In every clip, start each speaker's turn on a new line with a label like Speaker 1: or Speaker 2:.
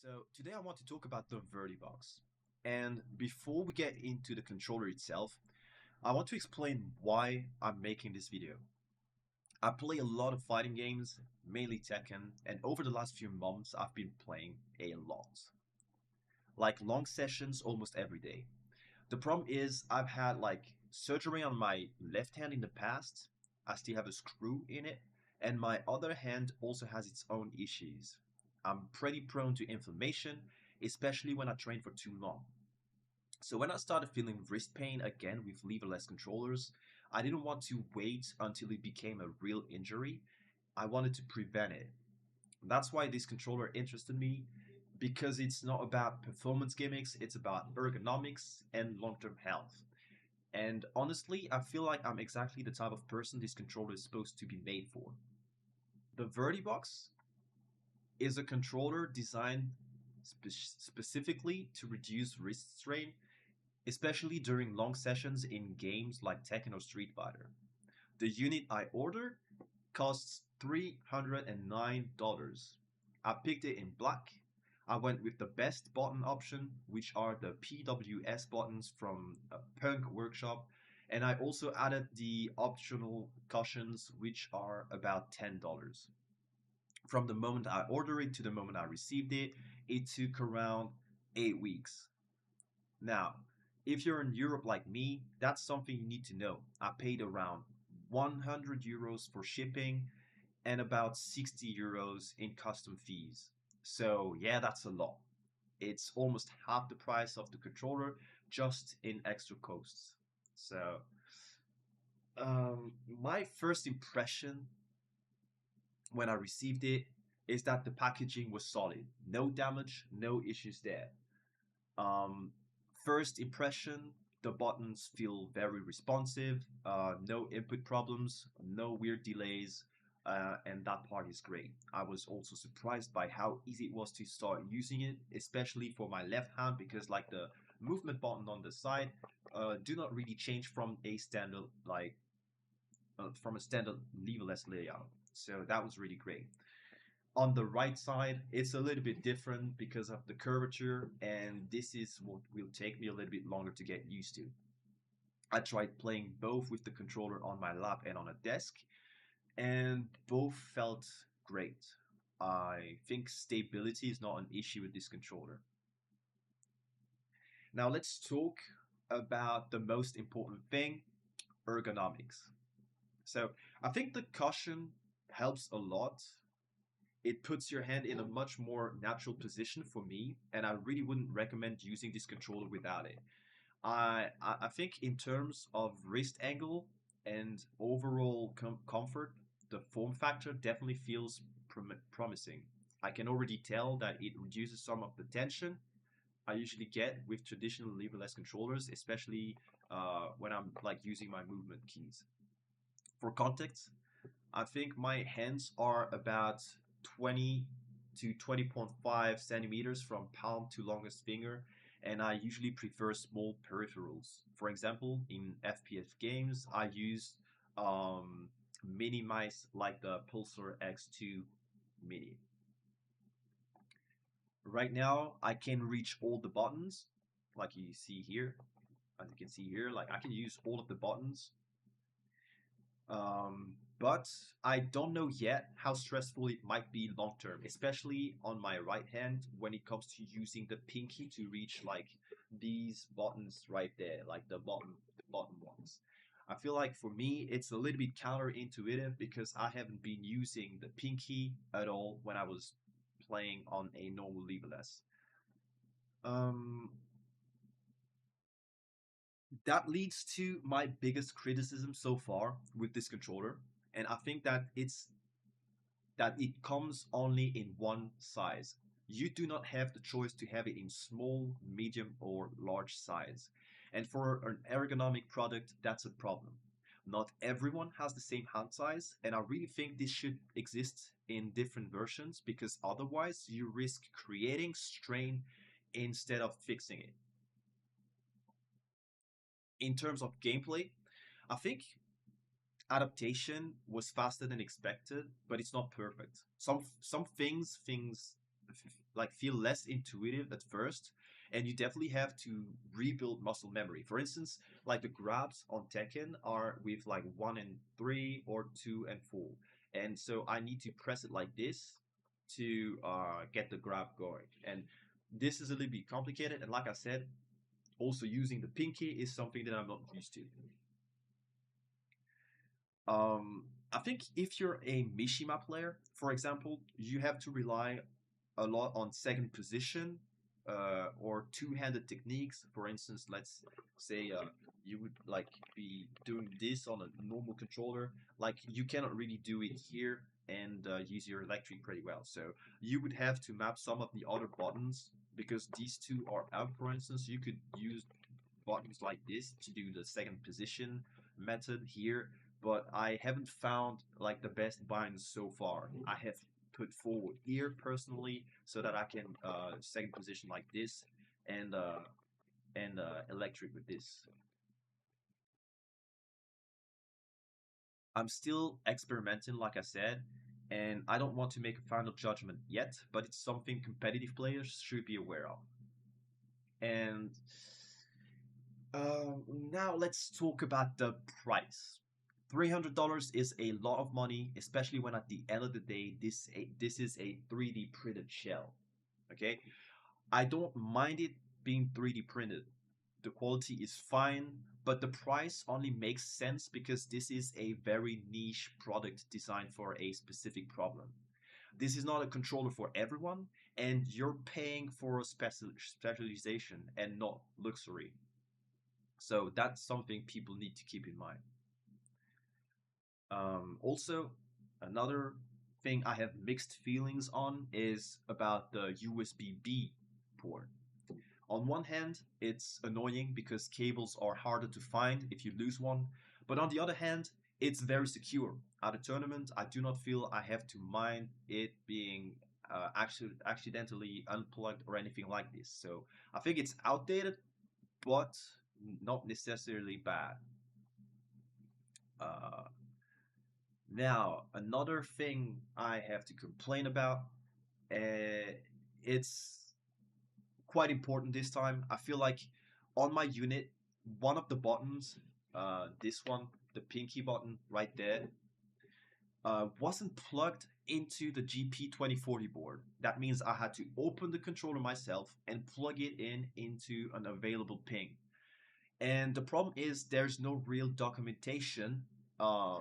Speaker 1: So today I want to talk about the Vertibox. And before we get into the controller itself, I want to explain why I'm making this video. I play a lot of fighting games, mainly Tekken, and over the last few months I've been playing a lot. Like long sessions almost every day. The problem is I've had like surgery on my left hand in the past. I still have a screw in it, and my other hand also has its own issues. I'm pretty prone to inflammation, especially when I train for too long. So when I started feeling wrist pain again with leverless controllers, I didn't want to wait until it became a real injury. I wanted to prevent it. That's why this controller interested me because it's not about performance gimmicks, it's about ergonomics and long-term health. And honestly, I feel like I'm exactly the type of person this controller is supposed to be made for. The Vertibox is a controller designed specifically to reduce wrist strain, especially during long sessions in games like Tekken or Street Fighter. The unit I ordered costs $309. I picked it in black. I went with the best button option, which are the PWS buttons from Punk Workshop, and I also added the optional cushions, which are about $10. From the moment I ordered it to the moment I received it, it took around 8 weeks. Now, if you're in Europe like me, that's something you need to know. I paid around 100 euros for shipping and about 60 euros in custom fees. So, yeah, that's a lot. It's almost half the price of the controller just in extra costs. So, my first impression when I received it is that the packaging was solid. No damage, no issues there. Um, First impression, the buttons feel very responsive, no input problems, no weird delays, and that part is great. I was also surprised by how easy it was to start using it, especially for my left hand, because like the movement button on the side do not really change from a standard leverless layout. So that was really great. On the right side, it's a little bit different because of the curvature, and this is what will take me a little bit longer to get used to. I tried playing both with the controller on my lap and on a desk, and both felt great. I think stability is not an issue with this controller. Now let's talk about the most important thing, ergonomics. So I think the cushion helps a lot. It puts your hand in a much more natural position for me, and I really wouldn't recommend using this controller without it. I think in terms of wrist angle and overall comfort, the form factor definitely feels promising. I can already tell that it reduces some of the tension I usually get with traditional leverless controllers, especially when I'm like using my movement keys. For context, I think my hands are about 20 to 20.5 centimeters from palm to longest finger, and I usually prefer small peripherals. For example, in FPS games, I use um, mini mice like the Pulsar X2 Mini. Right now, I can reach all the buttons, like you see here. As you can see here, like I can use all of the buttons. But I don't know yet how stressful it might be long term, especially on my right hand when it comes to using the pinky to reach like these buttons right there, like the bottom ones. I feel like for me it's a little bit counterintuitive because I haven't been using the pinky at all when I was playing on a normal leverless. Um, that leads to my biggest criticism so far with this controller, and I think that it comes only in one size. You do not have the choice to have it in small, medium, or large size. And for an ergonomic product, that's a problem. Not everyone has the same hand size, and I really think this should exist in different versions because otherwise you risk creating strain instead of fixing it. In terms of gameplay, I think adaptation was faster than expected, but it's not perfect. Some things like feel less intuitive at first, and you definitely have to rebuild muscle memory. For instance, like the grabs on Tekken are with like 1 and 3 or 2 and 4, and so I need to press it like this to get the grab going. And this is a little bit complicated, and like I said, also using the pinky is something that I'm not used to. I think if you're a Mishima player, for example, you have to rely a lot on second position or two-handed techniques. For instance, let's say you would like be doing this on a normal controller. Like you cannot really do it here and use your electric pretty well. So you would have to map some of the other buttons because these two are out. For instance, you could use buttons like this to do the second position method here, but I haven't found like the best binds so far. I have put forward here personally so that I can second position like this and electric with this. I'm still experimenting, like I said, and I don't want to make a final judgment yet, but it's something competitive players should be aware of. And now let's talk about the price. $300 is a lot of money, especially when at the end of the day, this is a 3D printed shell. Okay, I don't mind it being 3D printed. The quality is fine, but the price only makes sense because this is a very niche product designed for a specific problem. This is not a controller for everyone, and you're paying for a specialization and not luxury. So that's something people need to keep in mind. Also, another thing I have mixed feelings on is about the USB-B port. On one hand, it's annoying because cables are harder to find if you lose one, but on the other hand, it's very secure. At a tournament, I do not feel I have to mind it being accidentally unplugged or anything like this. So I think it's outdated, but not necessarily bad. Uh, Now, another thing I have to complain about, uh, it's quite important this time. I feel like on my unit, one of the buttons, this one, the pinky button right there, wasn't plugged into the GP2040 board. That means I had to open the controller myself and plug it in into an available ping. And the problem is there's no real documentation uh,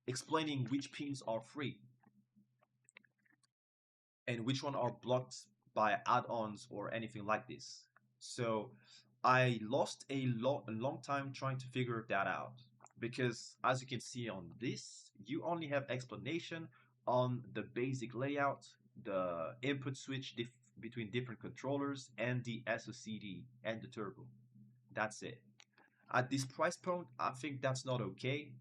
Speaker 1: explaining which pins are free and which one are blocked by add-ons or anything like this. So I lost a long time trying to figure that out because as you can see on this, you only have explanation on the basic layout, the input switch between different controllers, and the SOCD and the turbo. That's it. At this price point, I think that's not okay,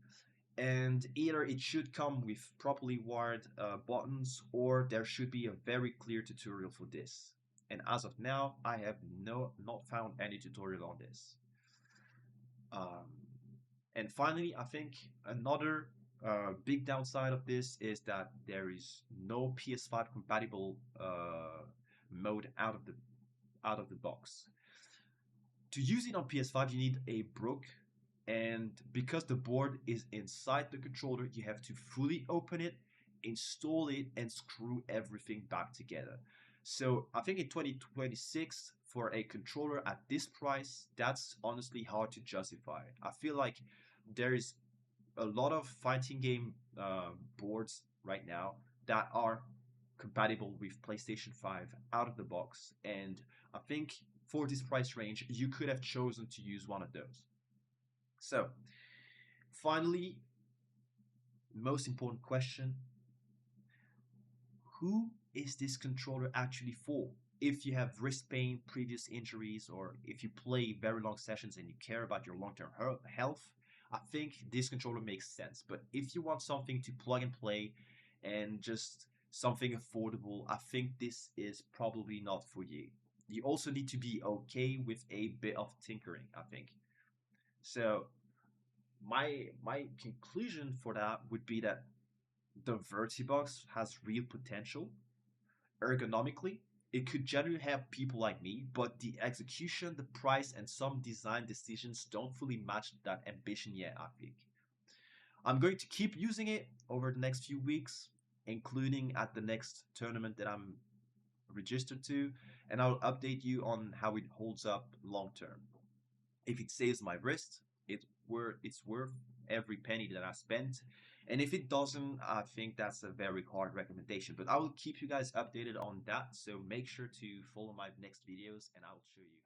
Speaker 1: and either it should come with properly wired buttons or there should be a very clear tutorial for this. And as of now, I have not found any tutorial on this. Um, and finally, I think another big downside of this is that there is no PS5 compatible mode out of the box. To use it on PS5, you need a brook, and because the board is inside the controller, you have to fully open it, install it, and screw everything back together. So I think in 2026, for a controller at this price, that's honestly hard to justify. I feel like there is a lot of fighting game boards right now that are compatible with PlayStation 5 out of the box, and I think for this price range, you could have chosen to use one of those. So, finally, most important question: who is this controller actually for? If you have wrist pain, previous injuries, or if you play very long sessions and you care about your long-term health, I think this controller makes sense. But if you want something to plug and play and just something affordable, I think this is probably not for you. You also need to be okay with a bit of tinkering, I think. So my conclusion for that would be that the Vertibox has real potential. ergonomically, it could generally help people like me, but the execution, the price, and some design decisions don't fully match that ambition yet, I think. I'm going to keep using it over the next few weeks, including at the next tournament that I'm registered to, and I'll update you on how it holds up long term. If it saves my wrist, it's worth every penny that I spent. And if it doesn't, I think that's a very hard recommendation. But I will keep you guys updated on that. So make sure to follow my next videos and I will show you